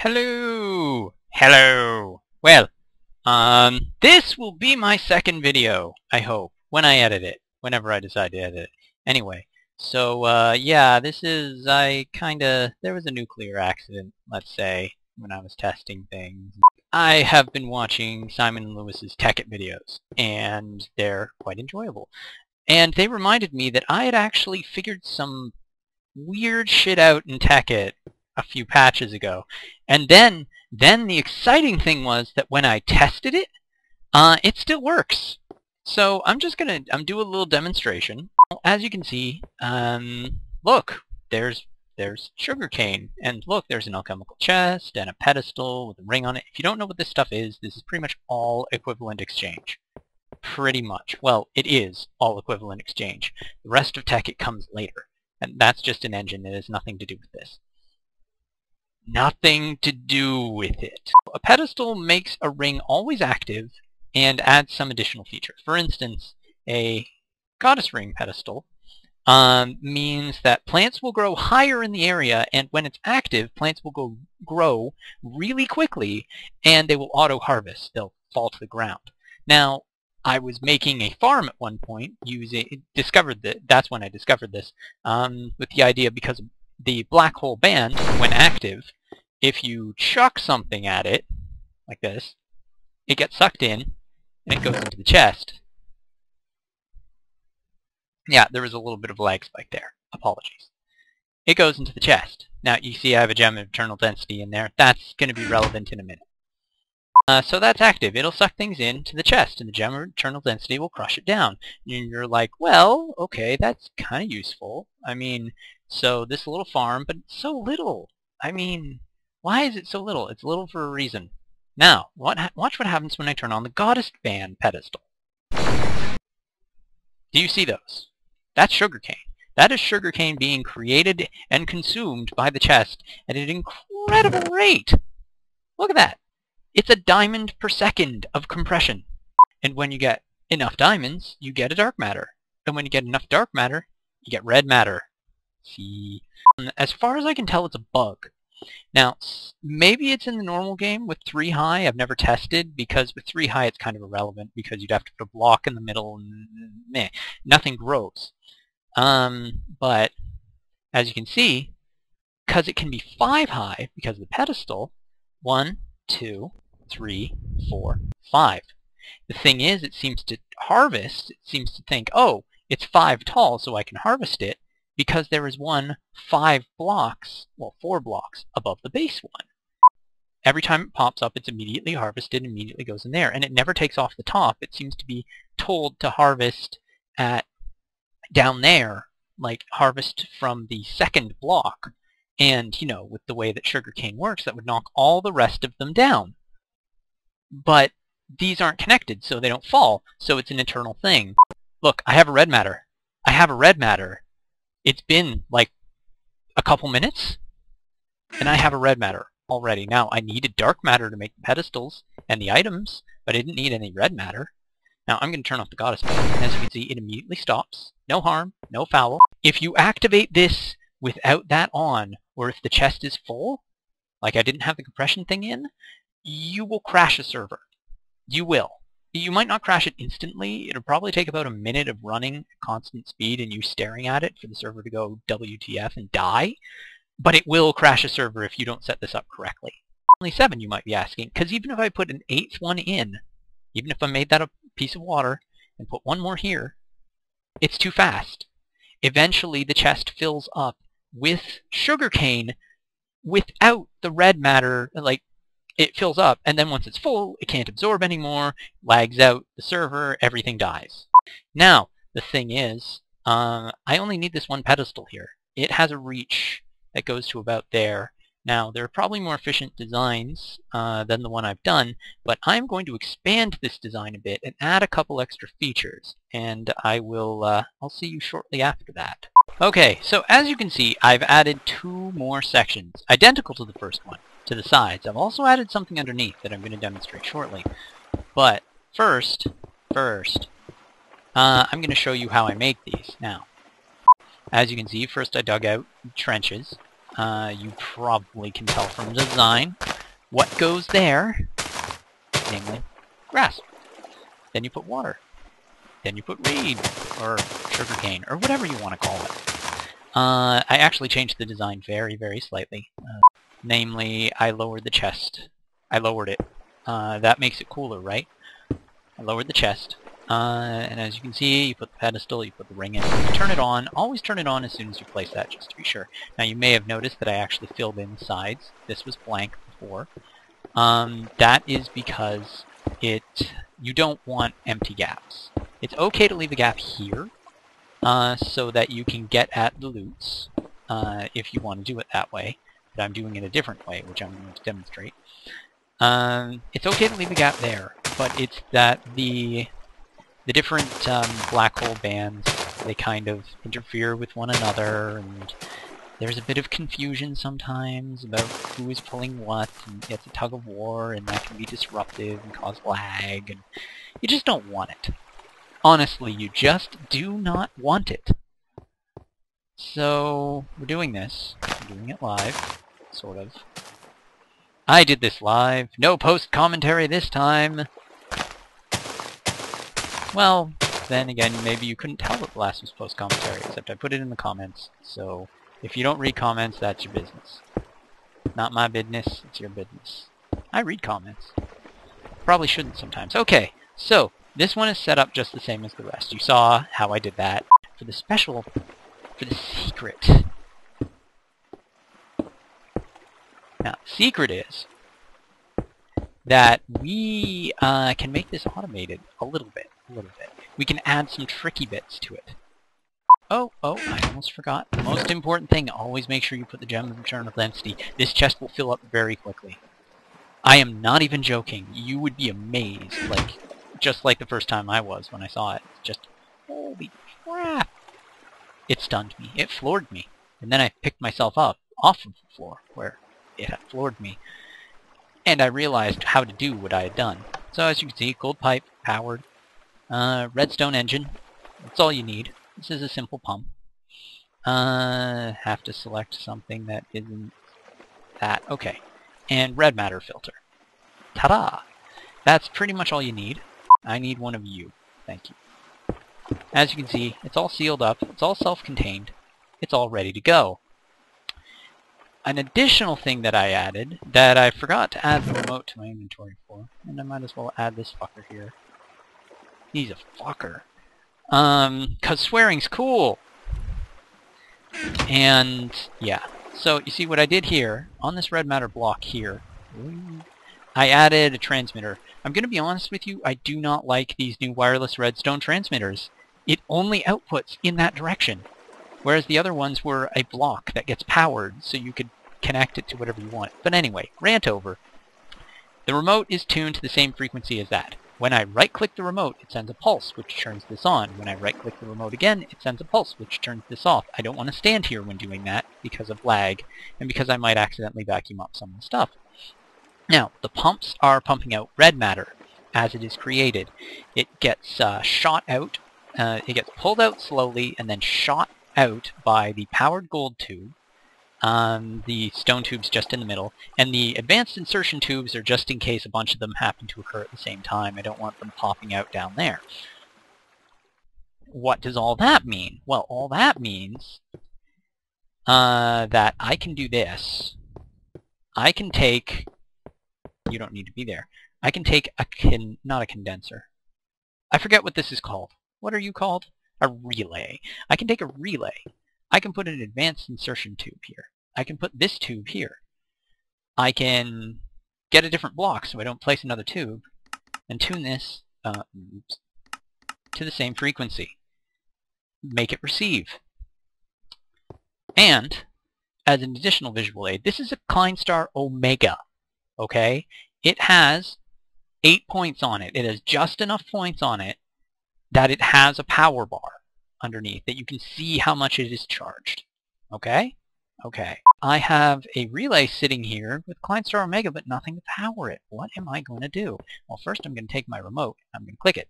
Hello! Hello! Well, this will be my second video, I hope, when I edit it, whenever I decide to edit it. Anyway, so, yeah, there was a nuclear accident, let's say, when I was testing things. I have been watching Simon & Lewis's Tekkit videos, and they're quite enjoyable. And they reminded me that I had actually figured some weird shit out in Tekkit a few patches ago. And then the exciting thing was that when I tested it, it still works. So I'm do a little demonstration. As you can see, look, there's sugarcane, and look, there's an alchemical chest and a pedestal with a ring on it. If you don't know what this stuff is, this is pretty much all equivalent exchange. Pretty much. Well, it is all equivalent exchange. The rest of Tekkit comes later, and that's just an engine. It has nothing to do with this. Nothing to do with it. A pedestal makes a ring always active and adds some additional features. For instance, a goddess ring pedestal means that plants will grow higher in the area, and when it's active, plants will grow really quickly, and they will auto-harvest. They'll fall to the ground. Now, I was making a farm at one point, that's when I discovered this, with the idea because the black hole band, when active, if you chuck something at it, like this, it gets sucked in, and it goes into the chest. Yeah, there was a little bit of a lag spike there. Apologies. It goes into the chest. Now, you see I have a gem of eternal density in there. That's going to be relevant in a minute. So that's active. It'll suck things into the chest, and the gem of eternal density will crush it down. And you're like, well, okay, that's kind of useful. I mean, so this little farm, but it's so little. I mean, why is it so little? It's little for a reason. Now, watch what happens when I turn on the goddess band pedestal. Do you see those? That's sugarcane. That is sugarcane being created and consumed by the chest at an incredible rate. Look at that. It's a diamond per second of compression. And when you get enough diamonds, you get a dark matter. And when you get enough dark matter, you get red matter. See? As far as I can tell, it's a bug. Now, maybe it's in the normal game with 3 high. I've never tested, because with 3 high it's kind of irrelevant, because you'd have to put a block in the middle and nothing grows. But as you can see, because it can be 5 high, because of the pedestal, 1, 2, 3, 4, 5. The thing is, it seems to think, oh, it's 5 tall, so I can harvest it, because there is 4 blocks above the base one. Every time it pops up, it's immediately harvested, immediately goes in there, and it never takes off the top. It seems to be told to harvest at down there, like harvest from the second block. And, you know, with the way that sugarcane works, that would knock all the rest of them down. But these aren't connected, so they don't fall, so it's an internal thing. Look, I have a red matter. I have a red matter. It's been, like, a couple minutes, and I have a red matter already. Now, I needed dark matter to make the pedestals and the items, but I didn't need any red matter. Now, I'm going to turn off the goddess band, and as you can see, it immediately stops. No harm, no foul. If you activate this without that on, or if the chest is full, like I didn't have the compression thing in, you will crash a server. You will. You might not crash it instantly. It'll probably take about a minute of running at constant speed and you staring at it for the server to go WTF and die, but it will crash a server if you don't set this up correctly. Only 7, you might be asking, because even if I put an 8th one in, even if I made that a piece of water and put one more here, it's too fast. Eventually the chest fills up with sugarcane without the red matter, like, it fills up, and then once it's full, it can't absorb anymore, lags out the server, everything dies. Now, the thing is, I only need this one pedestal here. It has a reach that goes to about there. Now, there are probably more efficient designs than the one I've done, but I'm going to expand this design a bit and add a couple extra features, and I'll see you shortly after that. Okay, so as you can see, I've added 2 more sections, identical to the first one, to the sides. I've also added something underneath that I'm going to demonstrate shortly. But first, I'm going to show you how I make these. Now, as you can see, first I dug out trenches. You probably can tell from the design. What goes there? Namely, grass. Then you put water. Then you put reed, or sugarcane, or whatever you want to call it. I actually changed the design very, very slightly. Namely, I lowered the chest. I lowered it. That makes it cooler, right? I lowered the chest. And as you can see, you put the pedestal, you put the ring in, you turn it on. Always turn it on as soon as you place that, just to be sure. Now, you may have noticed that I actually filled in the sides. This was blank before. That is because you don't want empty gaps. It's okay to leave a gap here, so that you can get at the loots, if you want to do it that way. But I'm doing it a different way, which I'm going to demonstrate. It's okay to leave a gap there, but it's that the different black hole bands, they kind of interfere with one another, and there's a bit of confusion sometimes about who is pulling what, and it's a tug of war, and that can be disruptive and cause lag, and you just don't want it. Honestly, you just do not want it. So, we're doing this. We're doing it live, sort of. I did this live. No post-commentary this time. Well, then again, maybe you couldn't tell that the last was post-commentary, except I put it in the comments. So, if you don't read comments, that's your business. Not my business, it's your business. I read comments. Probably shouldn't sometimes. Okay, so, this one is set up just the same as the rest. You saw how I did that. For the special, for the secret. Now, the secret is that we can make this automated a little bit. We can add some tricky bits to it. Oh, I almost forgot. The most important thing, always make sure you put the gem of eternal density. This chest will fill up very quickly. I am not even joking. You would be amazed, just like the first time I was when I saw it. Just, holy crap! It stunned me. It floored me. And then I picked myself up off of the floor, where it had floored me. And I realized how to do what I had done. So as you can see, gold pipe, powered, redstone engine. That's all you need. This is a simple pump. Have to select something that isn't that. Okay. And red matter filter. Ta-da! That's pretty much all you need. I need one of you. Thank you. As you can see, it's all sealed up. It's all self-contained. It's all ready to go. An additional thing that I added, that I forgot to add the remote to my inventory for, and I might as well add this fucker here. He's a fucker. 'Cause swearing's cool! And, yeah. So, you see what I did here, on this red matter block here, I added a transmitter. I'm going to be honest with you, I do not like these new wireless redstone transmitters. It only outputs in that direction. Whereas the other ones were a block that gets powered, so you could connect it to whatever you want. But anyway, rant over. The remote is tuned to the same frequency as that. When I right-click the remote, it sends a pulse, which turns this on. When I right-click the remote again, it sends a pulse, which turns this off. I don't want to stand here when doing that, because of lag, and because I might accidentally vacuum up some of the stuff. Now, the pumps are pumping out red matter as it is created. It gets shot out, it gets pulled out slowly, and then shot out by the powered gold tube, the stone tubes just in the middle, and the advanced insertion tubes are just in case a bunch of them happen to occur at the same time. I don't want them popping out down there. What does all that mean? Well, all that means that I can do this. I can take... You don't need to be there. I can take not a condenser. I forget what this is called. What are you called? A relay. I can take a relay. I can put an advanced insertion tube here. I can put this tube here. I can get a different block so I don't place another tube, and tune this to the same frequency. Make it receive. And, as an additional visual aid, this is a Klein Star Omega. Okay? It has 8 points on it. It has just enough points on it that it has a power bar underneath, that you can see how much it is charged. Okay? Okay. I have a relay sitting here with Klein Star Omega, but nothing to power it. What am I going to do? Well, first I'm going to take my remote, I'm going to click it.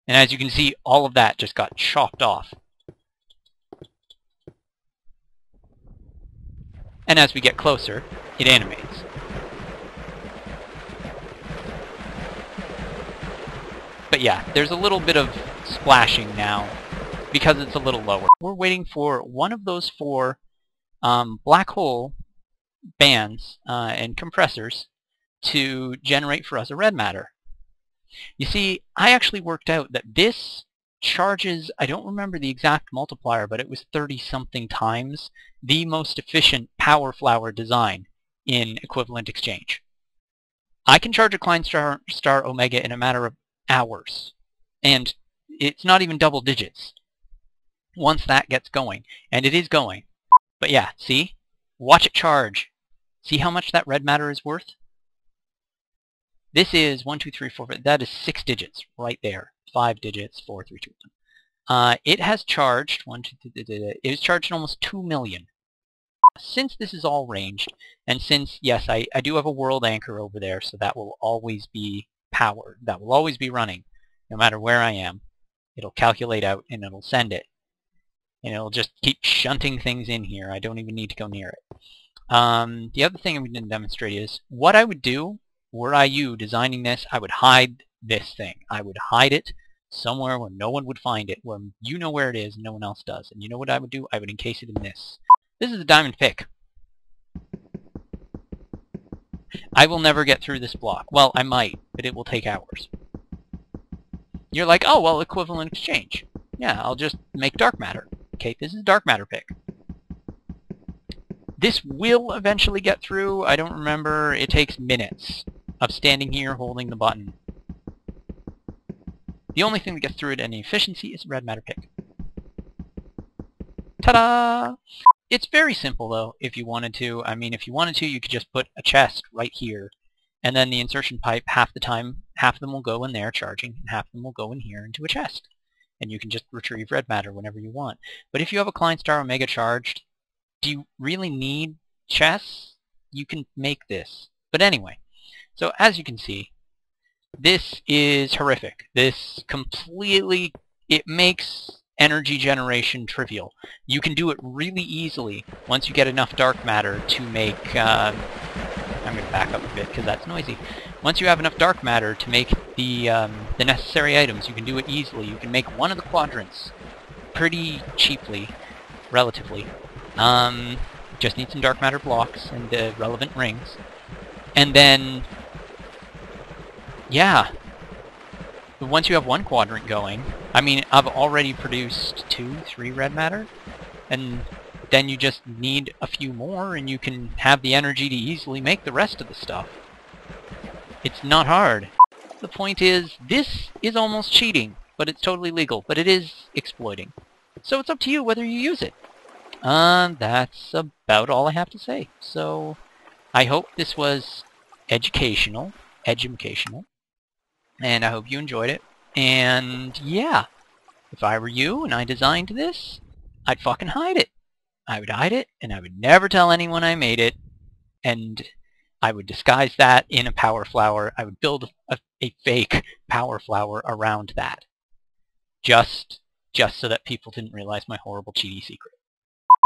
And as you can see, all of that just got chopped off. And as we get closer, it animates. But yeah, there's a little bit of splashing now because it's a little lower. We're waiting for one of those 4 black hole bands and compressors to generate for us a red matter. You see, I actually worked out that this charges, I don't remember the exact multiplier, but it was 30-something times the most efficient power flower design in equivalent exchange. I can charge a Klein star omega in a matter of hours, and it's not even double digits once that gets going, and it is going. But yeah, see? Watch it charge. See how much that red matter is worth? This is 1, 2, 3, 4, 5. That is 6 digits right there. 5 digits, 4, 3, 2, 1. It has charged, it has charged almost 2 million. Since this is all ranged, and since, yes, I do have a world anchor over there, so that will always be powered. That will always be running, no matter where I am. It'll calculate out, and it'll send it. And it'll just keep shunting things in here. I don't even need to go near it. The other thing I'm going to demonstrate is, what I would do, were I you designing this, I would hide this thing. I would hide it somewhere where no one would find it, where you know where it is and no one else does. And you know what I would do? I would encase it in this. This is a diamond pick. I will never get through this block. Well, I might, but it will take hours. You're like, oh, well, equivalent exchange. Yeah, I'll just make dark matter. Okay, this is a dark matter pick. This will eventually get through. I don't remember. It takes minutes of standing here holding the button. The only thing that gets through it in efficiency is a red matter pick. Ta-da! It's very simple, though, if you wanted to. I mean, if you wanted to, you could just put a chest right here, and then the insertion pipe, half the time, half of them will go in there charging, and half of them will go in here into a chest. And you can just retrieve red matter whenever you want. But if you have a Klein star omega charged, do you really need chests? You can make this. But anyway, so as you can see, this is horrific. This completely, it makes energy generation trivial. You can do it really easily once you get enough dark matter to make, I'm going to back up a bit because that's noisy. Once you have enough dark matter to make the necessary items, you can do it easily. You can make one of the quadrants pretty cheaply, relatively. Just need some dark matter blocks and relevant rings. And then, yeah, once you have one quadrant going, I mean, I've already produced 2, 3 red matter, and then you just need a few more, and you can have the energy to easily make the rest of the stuff. It's not hard. The point is, this is almost cheating, but it's totally legal, but it is exploiting. So it's up to you whether you use it. That's about all I have to say. So, I hope this was educational, and I hope you enjoyed it. And yeah, if I were you and I designed this, I'd fucking hide it. I would hide it, and I would never tell anyone I made it, and I would disguise that in a power flower. I would build a fake power flower around that. Just so that people didn't realize my horrible cheaty secret.